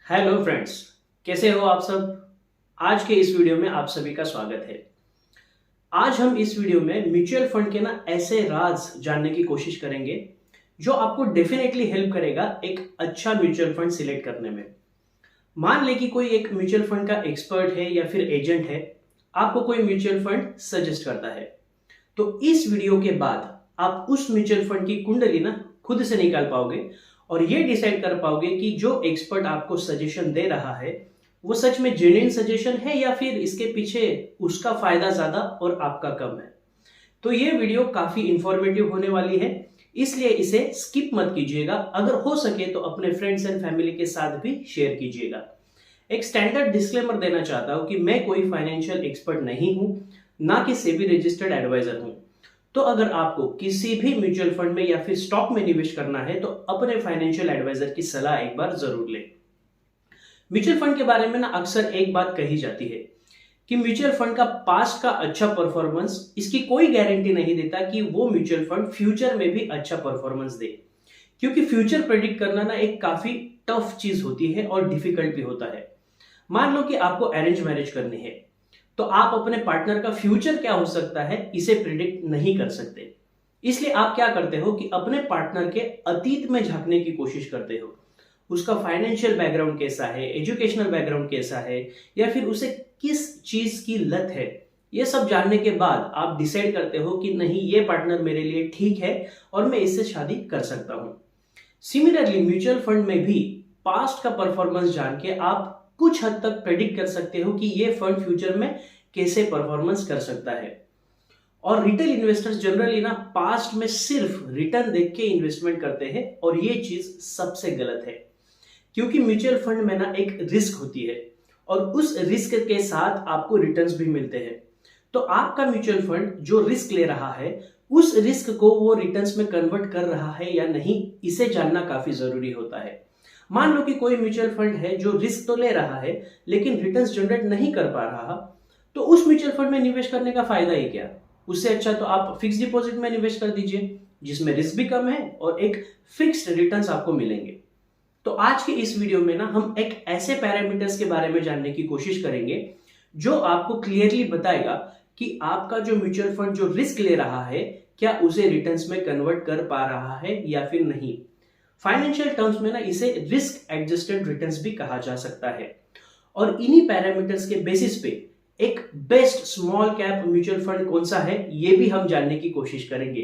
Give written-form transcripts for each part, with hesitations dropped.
Hello friends, कैसे हो आप सब। आज के इस वीडियो में आप सभी का स्वागत है। आज हम इस वीडियो में म्यूचुअल फंड के ऐसे राज जानने की कोशिश करेंगे जो आपको डेफिनेटली हेल्प करेगा एक अच्छा म्यूचुअल फंड सिलेक्ट करने में। मान ले कि कोई एक म्यूचुअल फंड का एक्सपर्ट है या फिर एजेंट है, आपको कोई म्यूचुअल फंड सजेस्ट करता है, तो इस वीडियो के बाद आप उस म्यूचुअल फंड की कुंडली खुद से निकाल पाओगे और ये डिसाइड कर पाओगे कि जो एक्सपर्ट आपको सजेशन दे रहा है वो सच में जेन्युइन सजेशन है या फिर इसके पीछे उसका फायदा ज्यादा और आपका कम है। तो ये वीडियो काफी इंफॉर्मेटिव होने वाली है, इसलिए इसे स्किप मत कीजिएगा। अगर हो सके तो अपने फ्रेंड्स एंड फैमिली के साथ भी शेयर कीजिएगा। एक स्टैंडर्ड डिस्क्लेमर देना चाहता हूं कि मैं कोई फाइनेंशियल एक्सपर्ट नहीं हूं, ना कि सेबी रजिस्टर्ड एडवाइजर हूं। तो अगर आपको किसी भी म्यूचुअल फंड में या फिर स्टॉक में निवेश करना है तो अपने फाइनेंशियल एडवाइजर की सलाह एक बार जरूर लें। म्यूचुअल फंड के बारे में अक्सर एक बात कही जाती है कि म्यूचुअल फंड का पास्ट का अच्छा परफॉर्मेंस इसकी कोई गारंटी नहीं देता कि वो म्यूचुअल फंड फ्यूचर में भी अच्छा परफॉर्मेंस दे, क्योंकि फ्यूचर प्रेडिक्ट करना एक काफी टफ चीज होती है और डिफिकल्ट भी होता है। मान लो कि आपको अरेंज मैरिज करनी है, तो आप अपने पार्टनर का फ्यूचर क्या हो सकता है इसे प्रिडिक्ट नहीं कर सकते। इसलिए आप क्या करते हो कि अपने पार्टनर के अतीत में झांकने की कोशिश करते हो। उसका फाइनेंशियल बैकग्राउंड कैसा है, एजुकेशनल बैकग्राउंड कैसा है, या फिर उसे किस चीज की लत है, ये सब जानने के बाद आप डिसाइड करते हो कि नहीं, ये पार्टनर मेरे लिए ठीक है और मैं इससे शादी कर सकता हूं। सिमिलरली म्यूचुअल फंड में भी पास्ट का परफॉर्मेंस जान के आप कुछ हद तक प्रेडिक्ट कर सकते हो कि ये फंड फ्यूचर में कैसे परफॉर्मेंस कर सकता है। और रिटेल इन्वेस्टर्स जनरली पास्ट में सिर्फ रिटर्न देख के इन्वेस्टमेंट करते हैं और ये चीज सबसे गलत है, क्योंकि म्यूचुअल फंड में एक रिस्क होती है और उस रिस्क के साथ आपको रिटर्न्स भी मिलते हैं। तो आपका म्यूचुअल फंड जो रिस्क ले रहा है उस रिस्क को वो रिटर्न्स में कन्वर्ट कर रहा है या नहीं, इसे जानना काफी जरूरी होता है। मान लो कि कोई म्यूचुअल फंड है जो रिस्क तो ले रहा है लेकिन रिटर्न्स जनरेट नहीं कर पा रहा, तो उस म्यूचुअल फंड में निवेश करने का फायदा ही क्या। उससे अच्छा तो आप फिक्स डिपॉजिट में निवेश कर दीजिए, जिसमें रिस्क भी कम है और एक फिक्स्ड रिटर्न्स आपको मिलेंगे। तो आज के इस वीडियो में हम एक ऐसे पैरामीटर्स के बारे में जानने की कोशिश करेंगे जो आपको क्लियरली बताएगा कि आपका जो म्यूचुअल फंड जो रिस्क ले रहा है क्या उसे रिटर्न्स में कन्वर्ट कर पा रहा है या फिर नहीं। फाइनेंशियल टर्म्स में इसे रिस्क एडजस्टेड रिटर्न्स भी कहा जा सकता है। और इन्हीं पैरामीटर्स के बेसिस पे एक best small cap mutual fund कौन सा है ये भी हम जानने की कोशिश करेंगे।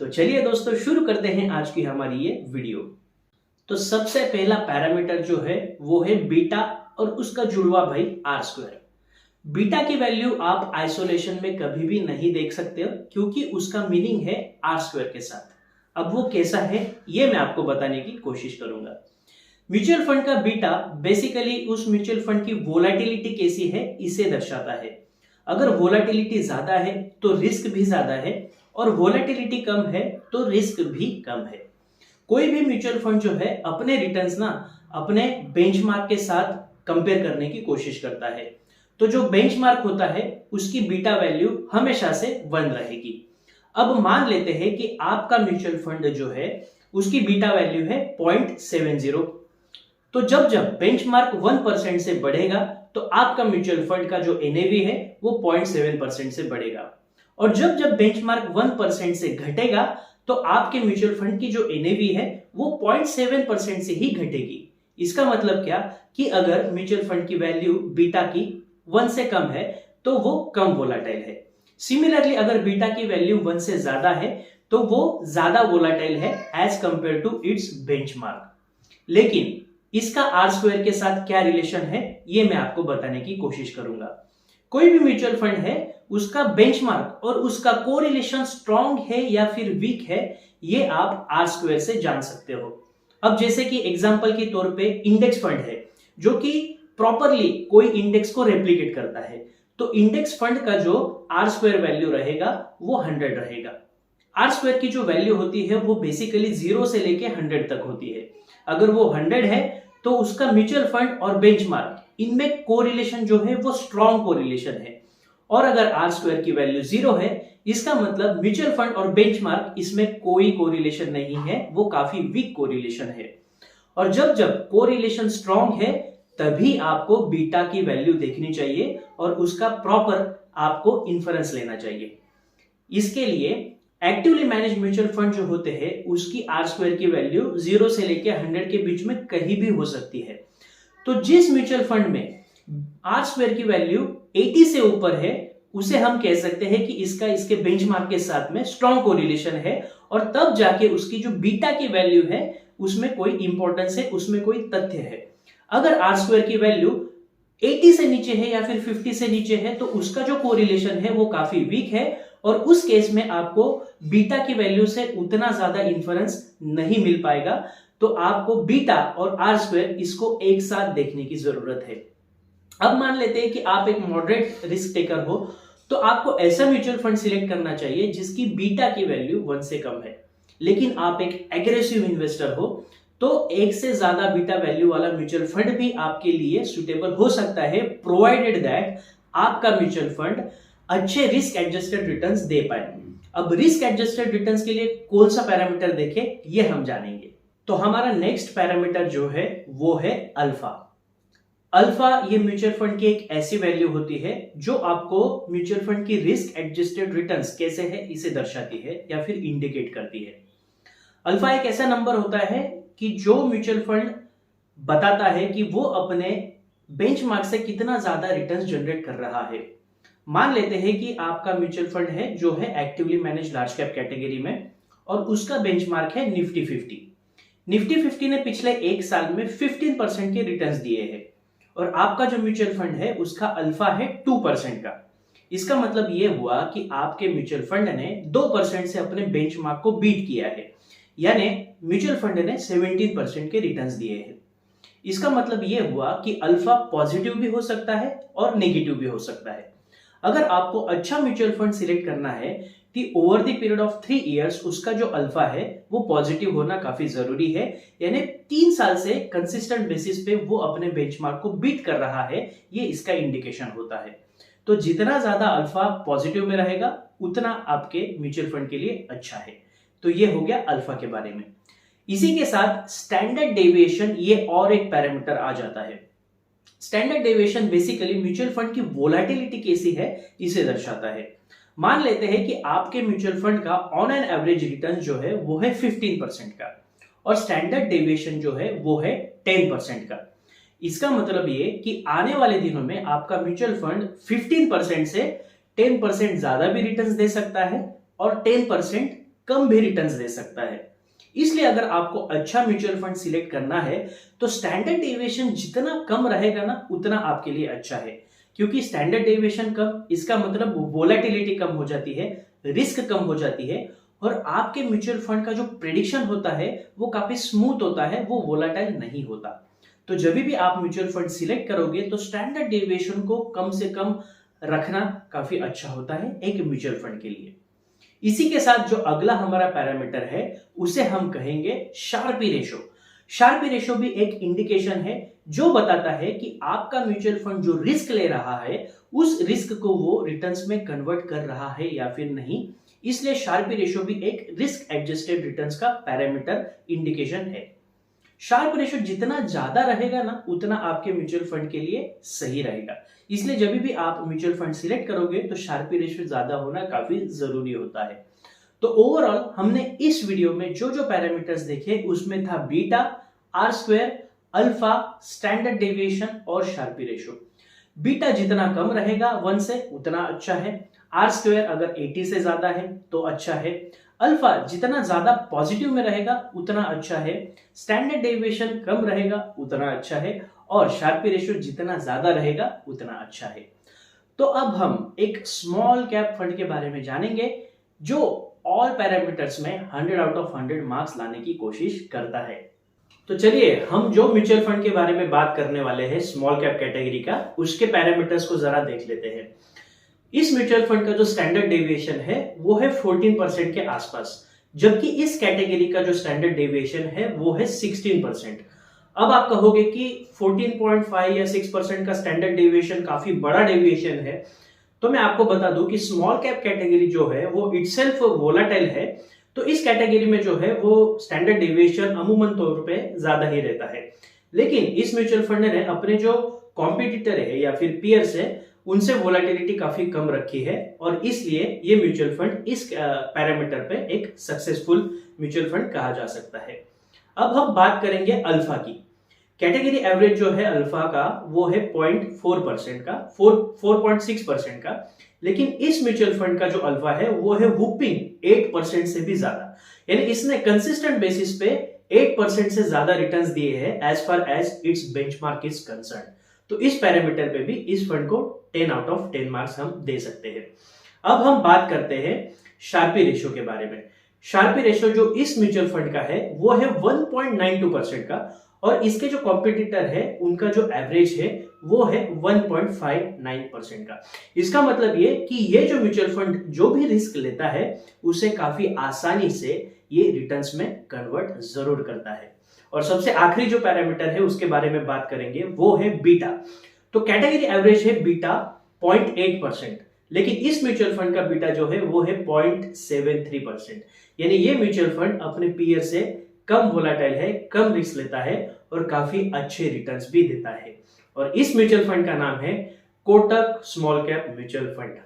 तो चलिए दोस्तों, शुरू करते हैं आज की हमारी ये वीडियो। तो सबसे पहला पैरामीटर जो है वो है बीटा और उसका जुड़वा भाई आर स्क्वायर। बीटा की वैल्यू आप आइसोलेशन में कभी भी नहीं देख सकते हो, क्योंकि उसका मीनिंग है आर स्क्वायर के साथ। अब वो कैसा है ये मैं आपको बताने की कोशिश करूंगा। म्यूचुअल फंड का बीटा बेसिकली उस म्यूचुअल फंड की वोलेटिलिटी कैसी है इसे दर्शाता है। अगर वोलेटिलिटी ज्यादा है तो रिस्क भी ज्यादा है, और वोलेटिलिटी कम है तो रिस्क भी कम है। कोई भी म्यूचुअल फंड जो है अपने रिटर्न्स अपने बेंचमार्क के साथ कंपेयर करने की कोशिश करता है, तो जो बेंचमार्क होता है उसकी बीटा वैल्यू हमेशा से 1 रहेगी। अब मान लेते हैं कि आपका म्यूचुअल फंड जो है उसकी बीटा वैल्यू है 0.70, तो जब जब बेंचमार्क 1% से बढ़ेगा तो आपका म्यूचुअल फंड का जो एनएवी है वो 0.7% से बढ़ेगा, और जब जब बेंचमार्क 1% से घटेगा तो आपके म्यूचुअल फंड की जो एनएवी है वो 0.7% से ही घटेगी। इसका मतलब क्या कि अगर म्यूचुअल फंड की वैल्यू बीटा की 1 से कम है तो वो कम वोलाटाइल है। सिमिलरली अगर बीटा की वैल्यू 1 से ज्यादा है तो वो ज्यादा वोलाटाइल है as compare to its benchmark. लेकिन इसका आर स्क्वायर के साथ क्या रिलेशन है ये मैं आपको बताने की कोशिश करूंगा। कोई भी म्यूचुअल फंड है उसका बेंचमार्क और उसका कोरिलेशन स्ट्रॉन्ग है या फिर वीक है, ये आप आर स्क्वायर से जान सकते हो। अब जैसे कि एग्जांपल के तौर पे इंडेक्स फंड है जो कि प्रॉपरली कोई इंडेक्स को रेप्लिकेट करता है, तो इंडेक्स फंड का जो आर स्क्वायर वैल्यू रहेगा वो 100 रहेगा। आर स्क्वायर की जो वैल्यू होती है वो बेसिकली 0 से लेके 100 तक होती है। अगर वो 100 है तो उसका म्यूचुअल फंड और बेंचमार्क इनमें कोरिलेशन जो है वो स्ट्रॉन्ग कोरिलेशन है, और अगर आर स्क्वायर की वैल्यू 0 है इसका मतलब म्यूचुअल फंड और बेंचमार्क इसमें कोई कोरिलेशन नहीं है, वो काफी वीक कोरिलेशन है। और जब जब कोरिलेशन स्ट्रॉन्ग है तभी आपको बीटा की वैल्यू देखनी चाहिए और उसका प्रॉपर आपको इन्फरेंस लेना चाहिए। इसके लिए एक्टिवली मैनेज म्यूचुअल फंड जो होते हैं उसकी आर स्क्वायर की वैल्यू 0 से लेके 100 के बीच में कहीं भी हो सकती है। तो जिस म्यूचुअल फंड में आर स्क्वायर की वैल्यू 80 से ऊपर है उसे हम कह सकते हैं कि इसका इसके बेंचमार्क के साथ में स्ट्रॉन्ग कोरिलेशन है, और तब जाके उसकी जो बीटा की वैल्यू है उसमें कोई इंपॉर्टेंस है, उसमें कोई तथ्य है। अगर आर स्क्वायर की वैल्यू 80 से नीचे है या फिर 50 से नीचे है तो उसका जो कोरिलेशन है वो काफी वीक है, और उस केस में आपको बीटा की वैल्यू से उतना ज्यादा इन्फरेंस नहीं मिल पाएगा। तो आपको बीटा और आर स्क्वायर इसको एक साथ देखने की जरूरत है। अब मान लेते हैं कि आप एक मॉडरेट रिस्क टेकर हो, तो आपको ऐसा म्यूचुअल फंड सिलेक्ट करना चाहिए जिसकी बीटा की वैल्यू 1 से कम है। लेकिन आप एक एग्रेसिव इन्वेस्टर हो तो 1 से ज्यादा बीटा वैल्यू वाला म्यूचुअल फंड भी आपके लिए सुटेबल हो सकता है, प्रोवाइडेड दैट आपका म्यूचुअल फंड अच्छे रिस्क एडजस्टेड रिटर्न्स दे पाए। अब रिस्क एडजस्टेड रिटर्न्स के लिए कौन सा पैरामीटर देखें ये हम जानेंगे। तो हमारा नेक्स्ट पैरामीटर जो है वो है अल्फा। अल्फा ये म्यूचुअल फंड की एक ऐसी वैल्यू होती है जो आपको म्यूचुअल फंड की रिस्क एडजस्टेड रिटर्न्स कैसे है इसे दर्शाती है या फिर इंडिकेट करती है। अल्फा एक ऐसा नंबर होता है कि जो म्यूचुअल फंड बताता है कि वो अपने बेंचमार्क से कितना ज्यादा रिटर्न्स जनरेट कर रहा है। मान लेते हैं कि आपका म्यूचुअल फंड है जो है actively manage large cap category में, और उसका बेंचमार्क है निफ्टी 50। निफ्टी 50 ने पिछले एक साल में 15% के रिटर्न्स दिए हैं, और आपका जो म्यूचुअल फंड है उसका अल्फा है 2% का। इसका मतलब यह हुआ कि आपके म्यूचुअल फंड ने 2% से अपने बेंचमार्क को बीट किया है, यानी म्यूचुअल फंड ने 17% के रिटर्न्स दिए हैं। इसका मतलब यह हुआ कि अल्फा पॉजिटिव भी हो सकता है और नेगेटिव भी हो सकता है। अगर आपको अच्छा म्यूचुअल फंड सिलेक्ट करना है कि over the period of 3 years उसका जो अल्फा है वो पॉजिटिव होना काफी जरूरी है, यानी 3 साल से कंसिस्टेंट बेसिस पे वो अपने बेंचमार्क को बीट कर रहा है, ये इसका इंडिकेशन होता है। तो जितना ज्यादा अल्फा पॉजिटिव में रहेगा उतना आपके म्यूचुअल फंड के लिए अच्छा है। तो ये हो गया अल्फा के बारे में। इसी के साथ स्टैंडर्ड डेविएशन ये और एक पैरामीटर आ जाता है। Standard deviation basically mutual fund की वोलेटिलिटी कैसी है इसे दर्शाता है। मान लेते हैं कि आपके म्यूचुअल फंड का ऑन एन एवरेज रिटर्न जो है वो है 15% का, और स्टैंडर्ड डेविएशन जो है वो है 10% का। इसका मतलब ये कि आने वाले दिनों में आपका म्यूचुअल फंड 15% से 10% ज्यादा भी रिटर्न्स दे सकता है और 10% कम भी रिटर्न्स दे सकता है। इसलिए अगर आपको अच्छा म्यूचुअल फंड सिलेक्ट करना है तो स्टैंडर्ड डेविएशन जितना कम रहेगा ना उतना आपके लिए अच्छा है, क्योंकि स्टैंडर्ड डेविएशन कम इसका मतलब वोलेटिलिटी कम हो जाती है, रिस्क कम हो जाती है, और आपके म्यूचुअल फंड का जो प्रेडिक्शन होता है वो काफी स्मूथ होता है, वो वोलेटाइल नहीं होता। तो जब भी आप म्यूचुअल फंड सिलेक्ट करोगे तो स्टैंडर्ड डेविएशन को कम से कम रखना काफी अच्छा होता है एक म्यूचुअल फंड के लिए। इसी के साथ जो अगला हमारा पैरामीटर है उसे हम कहेंगे शार्पी रेशो। शार्पी रेशो भी एक इंडिकेशन है जो बताता है कि आपका म्यूचुअल फंड जो रिस्क ले रहा है उस रिस्क को वो रिटर्न्स में कन्वर्ट कर रहा है या फिर नहीं। इसलिए शार्पी रेशो भी एक रिस्क एडजस्टेड रिटर्न्स का पैरामीटर इंडिकेशन है। शार्प रेशो जितना ज्यादा रहेगा ना उतना आपके म्यूचुअल फंड के लिए सही रहेगा। इसलिए जब भी आप म्यूचुअल फंड सिलेक्ट करोगे तो शार्पी रेशो ज्यादा होना काफी जरूरी होता है। तो ओवरऑल हमने इस वीडियो में जो जो पैरामीटर्स देखे उसमें था beta, R square, alpha, standard deviation और शार्पी रेशो। बीटा जितना कम रहेगा 1 से उतना अच्छा है। आर स्क्वायर अगर 80 से ज्यादा है तो अच्छा है। अल्फा जितना ज्यादा पॉजिटिव में रहेगा उतना अच्छा है। स्टैंडर्ड डेविएशन कम रहेगा उतना अच्छा है, और शार्पी रेशो जितना ज्यादा रहेगा उतना अच्छा है। तो अब हम एक स्मॉल कैप फंड के बारे में जानेंगे जो ऑल पैरामीटर्स में 100 आउट ऑफ 100 मार्क्स लाने की कोशिश करता है। तो चलिए हम जो म्यूचुअल फंड के बारे में बात करने वाले हैं स्मॉल कैप कैटेगरी का, उसके पैरामीटर्स को जरा देख लेते हैं। इस म्यूचुअल फंड का जो स्टैंडर्ड डेविएशन है वो है 14% के आसपास, जबकि इस कैटेगरी का जो स्टैंडर्ड डेविएशन है वो है 16%। अब आप कहोगे कि 14.5 या 6% का स्टैंडर्ड डेविएशन काफी बड़ा डेविएशन है, तो मैं आपको बता दूं कि स्मॉल कैप कैटेगरी जो है वो इटसेल्फ वोलेटाइल है। तो इस कैटेगरी में जो है वो स्टैंडर्ड डेविएशन अमूमन तौर पे ज्यादा ही रहता है। लेकिन इस म्यूचुअल फंड ने अपने जो कॉम्पिटिटर है या फिर पियर्स है उनसे वोलेटिलिटी काफी कम रखी है और इसलिए ये म्यूचुअल फंड इस पैरामीटर पे एक सक्सेसफुल म्यूचुअल फंड कहा जा सकता है। अब हम बात करेंगे अल्फा की। कैटेगरी एवरेज जो है अल्फा का वो है 0.4% का, 4.6% का, लेकिन इस म्यूचुअल फंड का जो अल्फा है वो है वुपिंग 8% से भी ज्यादा। यानी इसने कंसिस्टेंट बेसिस पे 8% से ज्यादा रिटर्न्स दिए हैं as far as its benchmark is concern. तो इस पैरामीटर पे भी इस फंड को 10 आउट ऑफ 10 मार्क्स हम दे सकते हैं। अब हम बात करते हैं शार्पी रेशियो के बारे में। शार्पी रेशियो जो इस म्यूचुअल फंड का है वो है 1.92% का और इसके जो कॉम्पिटिटर है उनका जो एवरेज है वो है 1.59% का। इसका मतलब ये कि ये जो म्यूचुअल फंड जो भी रिस्क लेता है उसे काफी आसानी से ये रिटर्न्स में कन्वर्ट जरूर करता है। और सबसे आखिरी जो पैरामीटर है उसके बारे में बात करेंगे वो है बीटा। तो कैटेगरी एवरेज है बीटा 0.8%, लेकिन इस म्यूचुअल फंड का बीटा जो है वो है 0.73%। यानी ये म्यूचुअल फंड अपने पीयर से कम वोलाटाइल है, कम रिस्क लेता है और काफी अच्छे रिटर्न्स भी देता है। और इस म्यूचुअल फंड का नाम है Kotak small cap mutual fund.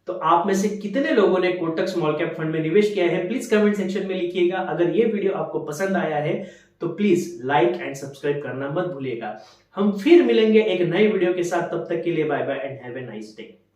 तो आप में से कितने लोगों ने कोटक स्मॉल कैप फंड में निवेश किया है प्लीज कमेंट सेक्शन में लिखिएगा। अगर ये वीडियो आपको पसंद आया है तो प्लीज लाइक एंड सब्सक्राइब करना मत भूलिएगा। हम फिर मिलेंगे एक नई वीडियो के साथ, तब तक के लिए bye bye and have a nice day.